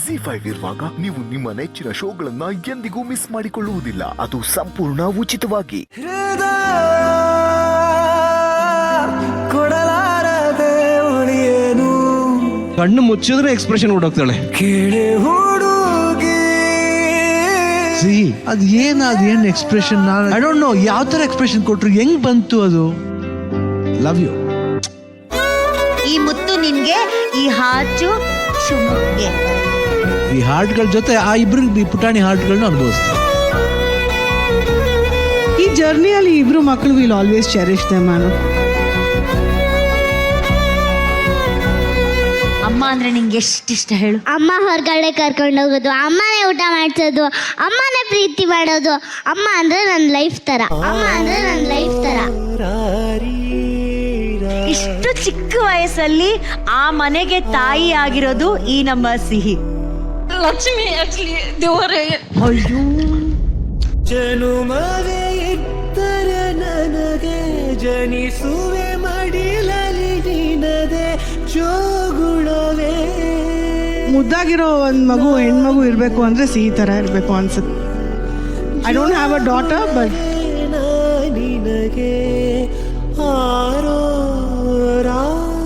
ZEE5 ಇರುವಾಗ ನೀವು ನಿಮ್ಮ ನೆಚ್ಚಿನ ಶೋಗಳನ್ನ ಎಂದಿಗೂ ಮಿಸ್ ಮಾಡಿಕೊಳ್ಳುವುದಿಲ್ಲ. ಅದು ಸಂಪೂರ್ಣ ಉಚಿತವಾಗಿ. ಕಣ್ಣು ಮುಚ್ಚಿದ್ರೆ ಎಕ್ಸ್ಪ್ರೆಷನ್ ಹೊಡೋಗ್ತಾಳೆ. ಅದ್ ಏನ್ ಎಕ್ಸ್ಪ್ರೆಷನ್, ಐ ಡೋಂಟ್ ನೋ ಯಾವ ತರ ಎಕ್ಸ್ಪ್ರೆಷನ್ ಕೊಟ್ರು, ಹೆಂಗ್ ಬಂತು ಅದು. Love you. ಈ ಮುತ್ತು ನಿನ್ಗೆ, ಈ ಹಾಚು ಶುಭಗೆ. ಈ ಹಾರ್ಟ್ಗಳ ಜೊತೆ ಆ ಇಬ್ರು ಪುಟಾಣಿ ಹಾರ್ಟ್ಗಳನ್ನ ಅನುಭವಿಸ್ತಾರೆ. ಈ ಜರ್ನಿಯಲ್ಲಿ ಇಬ್ರು ಮಕ್ಕಳು ವಿಲ್ ಆಲ್ವೇಸ್ ಚೆರಿಶ್ ದೆಮ್. ಅಮ್ಮ ಅಂದ್ರೆ ನಿಂಗೆ ಎಷ್ಟಿಷ್ಟ ಹೇಳು? ಅಮ್ಮ ಹೊರಗಡೆ ಕರ್ಕೊಂಡು ಹೋಗೋದು, ಅಮ್ಮನೇ ಊಟ ಮಾಡಿಸೋದು, ಅಮ್ಮನೇ ಪ್ರೀತಿ ಮಾಡೋದು. ಅಮ್ಮ ಅಂದ್ರೆ ನನ್ನ ಲೈಫ್ ತರ. ಅಮ್ಮ ಅಂದ್ರೆ ನನ್ನ ಲೈಫ್ ತರ. ಇಷ್ಟು ಚಿಕ್ಕ ವಯಸ್ಸಲ್ಲಿ ಆ ಮನೆಗೆ ತಾಯಿ ಆಗಿರೋದು ಈ ನಮ್ಮ ಸಿಹಿ. ಲಕ್ಷ್ಮಿ ದೇವರೇ, ಅಯ್ಯೋ ಜನುಮವೇ ಇದ್ದರೆ ನನಗೆ ಜನಿಸುವೆ ಮಡಿಲಲಿ ನಿನದೆ ಜೋಗುಳವೇ. ಮುದ್ದಾಗಿರೋ ಒಂದು ಮಗು, ಹೆಣ್ಮಗು ಇರಬೇಕು ಅಂದ್ರೆ ಸಿಹಿ ತರ ಇರಬೇಕು ಅನ್ಸುತ್ತೆ. I don't have a daughter, but ನಿನಗೆ ಆರೋ ರಾರಿರಾರೋ.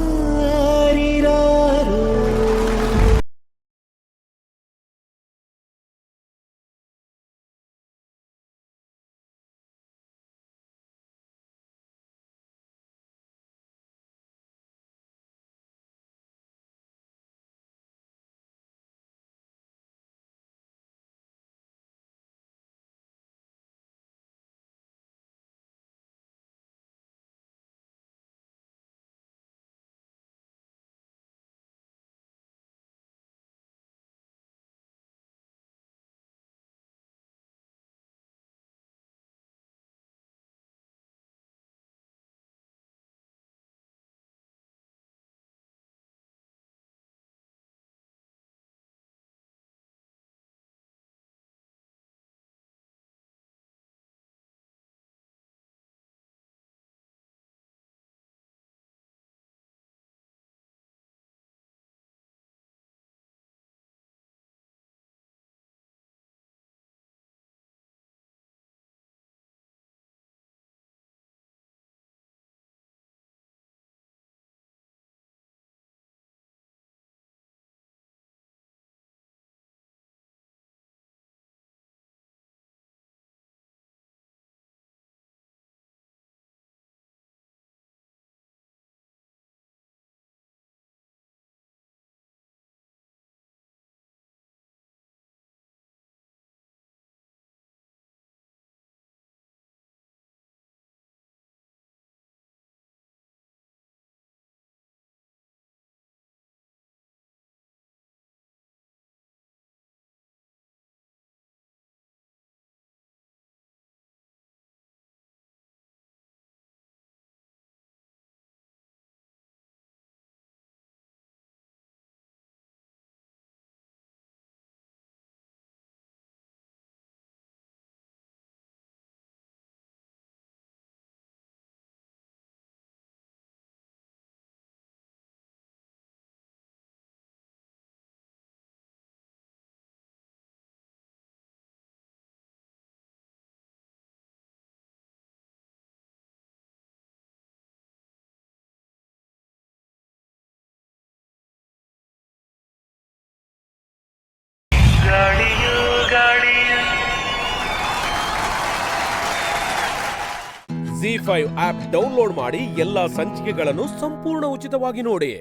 ZEE5 ಆಪ್ ಡೌನ್ಲೋಡ್ ಮಾಡಿ ಎಲ್ಲಾ ಸಂಚಿಕೆಗಳನ್ನು ಸಂಪೂರ್ಣ ಉಚಿತವಾಗಿ ನೋಡಿ.